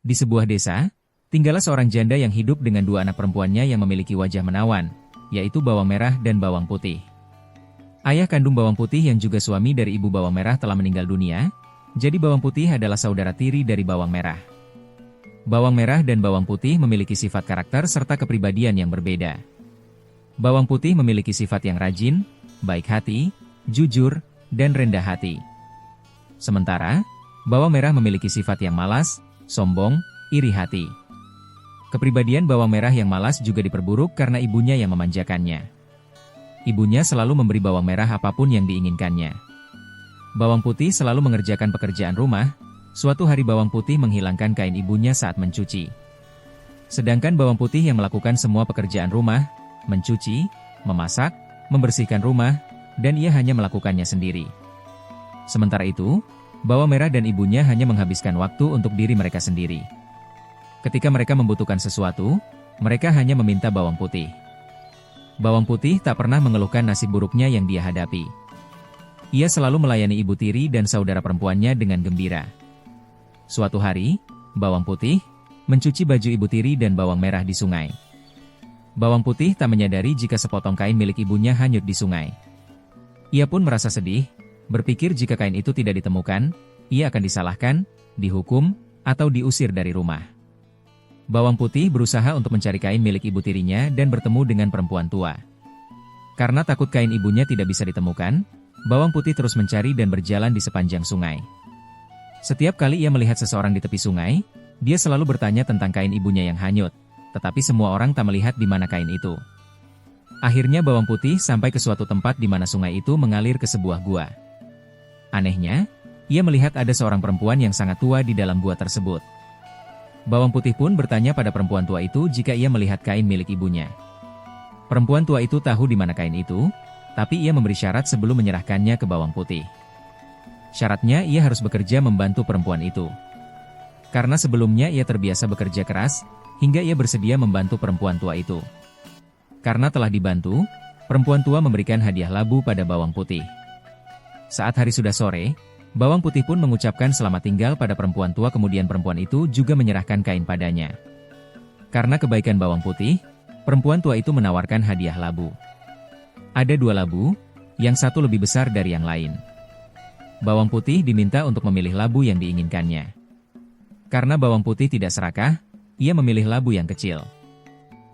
Di sebuah desa, tinggallah seorang janda yang hidup dengan dua anak perempuannya yang memiliki wajah menawan, yaitu bawang merah dan bawang putih. Ayah kandung bawang putih yang juga suami dari ibu bawang merah telah meninggal dunia, jadi bawang putih adalah saudara tiri dari bawang merah. Bawang merah dan bawang putih memiliki sifat karakter serta kepribadian yang berbeda. Bawang putih memiliki sifat yang rajin, baik hati, jujur, dan rendah hati. Sementara, bawang merah memiliki sifat yang malas, sombong, iri hati. Kepribadian bawang merah yang malas juga diperburuk karena ibunya yang memanjakannya. Ibunya selalu memberi bawang merah apapun yang diinginkannya. Bawang putih selalu mengerjakan pekerjaan rumah. Suatu hari bawang putih menghilangkan kain ibunya saat mencuci. Sedangkan bawang putih yang melakukan semua pekerjaan rumah, mencuci, memasak, membersihkan rumah, dan ia hanya melakukannya sendiri. Sementara itu, bawang merah dan ibunya hanya menghabiskan waktu untuk diri mereka sendiri. Ketika mereka membutuhkan sesuatu, mereka hanya meminta bawang putih. Bawang putih tak pernah mengeluhkan nasib buruknya yang dia hadapi. Ia selalu melayani ibu tiri dan saudara perempuannya dengan gembira. Suatu hari, bawang putih mencuci baju ibu tiri dan bawang merah di sungai. Bawang putih tak menyadari jika sepotong kain milik ibunya hanyut di sungai. Ia pun merasa sedih, berpikir jika kain itu tidak ditemukan, ia akan disalahkan, dihukum, atau diusir dari rumah. Bawang putih berusaha untuk mencari kain milik ibu tirinya dan bertemu dengan perempuan tua. Karena takut kain ibunya tidak bisa ditemukan, bawang putih terus mencari dan berjalan di sepanjang sungai. Setiap kali ia melihat seseorang di tepi sungai, dia selalu bertanya tentang kain ibunya yang hanyut, tetapi semua orang tak melihat di mana kain itu. Akhirnya bawang putih sampai ke suatu tempat di mana sungai itu mengalir ke sebuah gua. Anehnya, ia melihat ada seorang perempuan yang sangat tua di dalam gua tersebut. Bawang putih pun bertanya pada perempuan tua itu jika ia melihat kain milik ibunya. Perempuan tua itu tahu di mana kain itu, tapi ia memberi syarat sebelum menyerahkannya ke bawang putih. Syaratnya ia harus bekerja membantu perempuan itu. Karena sebelumnya ia terbiasa bekerja keras, hingga ia bersedia membantu perempuan tua itu. Karena telah dibantu, perempuan tua memberikan hadiah labu pada bawang putih. Saat hari sudah sore, bawang putih pun mengucapkan selamat tinggal pada perempuan tua, kemudian perempuan itu juga menyerahkan kain padanya. Karena kebaikan bawang putih, perempuan tua itu menawarkan hadiah labu. Ada dua labu, yang satu lebih besar dari yang lain. Bawang putih diminta untuk memilih labu yang diinginkannya. Karena bawang putih tidak serakah, ia memilih labu yang kecil.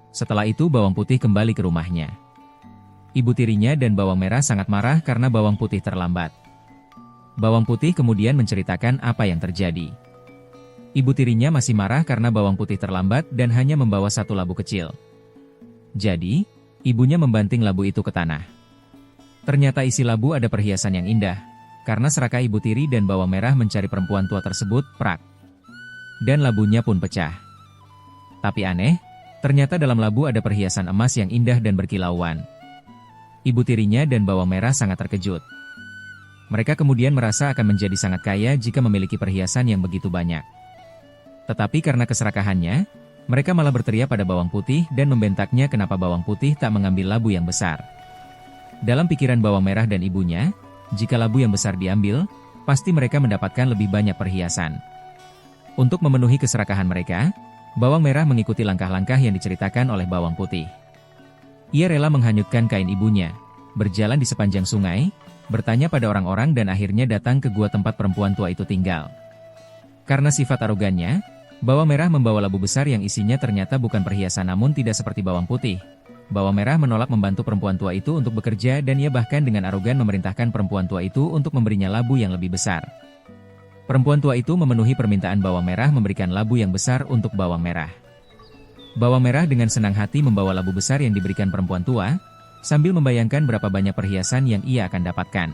Setelah itu bawang putih kembali ke rumahnya. Ibu tirinya dan bawang merah sangat marah karena bawang putih terlambat. Bawang putih kemudian menceritakan apa yang terjadi. Ibu tirinya masih marah karena bawang putih terlambat dan hanya membawa satu labu kecil. Jadi, ibunya membanting labu itu ke tanah. Ternyata isi labu ada perhiasan yang indah. Karena serakah ibu tiri dan bawang merah mencari perempuan tua tersebut, prak. Dan labunya pun pecah. Tapi aneh, ternyata dalam labu ada perhiasan emas yang indah dan berkilauan. Ibu tirinya dan bawang merah sangat terkejut. Mereka kemudian merasa akan menjadi sangat kaya jika memiliki perhiasan yang begitu banyak. Tetapi karena keserakahannya, mereka malah berteriak pada bawang putih dan membentaknya kenapa bawang putih tak mengambil labu yang besar. Dalam pikiran bawang merah dan ibunya, jika labu yang besar diambil, pasti mereka mendapatkan lebih banyak perhiasan. Untuk memenuhi keserakahan mereka, bawang merah mengikuti langkah-langkah yang diceritakan oleh bawang putih. Ia rela menghanyutkan kain ibunya, berjalan di sepanjang sungai, bertanya pada orang-orang dan akhirnya datang ke gua tempat perempuan tua itu tinggal. Karena sifat arogannya, bawang merah membawa labu besar yang isinya ternyata bukan perhiasan namun tidak seperti bawang putih. Bawang merah menolak membantu perempuan tua itu untuk bekerja dan ia bahkan dengan arogan memerintahkan perempuan tua itu untuk memberinya labu yang lebih besar. Perempuan tua itu memenuhi permintaan bawang merah memberikan labu yang besar untuk bawang merah. Bawang merah dengan senang hati membawa labu besar yang diberikan perempuan tua, sambil membayangkan berapa banyak perhiasan yang ia akan dapatkan.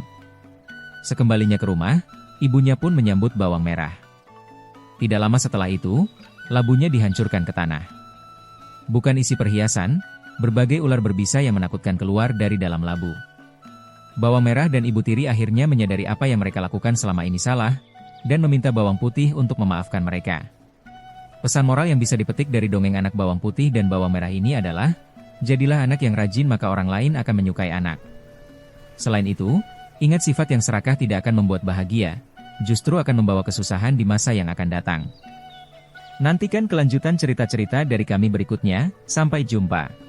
Sekembalinya ke rumah, ibunya pun menyambut bawang merah. Tidak lama setelah itu, labunya dihancurkan ke tanah. Bukan isi perhiasan, berbagai ular berbisa yang menakutkan keluar dari dalam labu. Bawang merah dan ibu tiri akhirnya menyadari apa yang mereka lakukan selama ini salah, dan meminta bawang putih untuk memaafkan mereka. Pesan moral yang bisa dipetik dari dongeng anak bawang putih dan bawang merah ini adalah, jadilah anak yang rajin maka orang lain akan menyukai anak. Selain itu, ingat sifat yang serakah tidak akan membuat bahagia, justru akan membawa kesusahan di masa yang akan datang. Nantikan kelanjutan cerita-cerita dari kami berikutnya, sampai jumpa.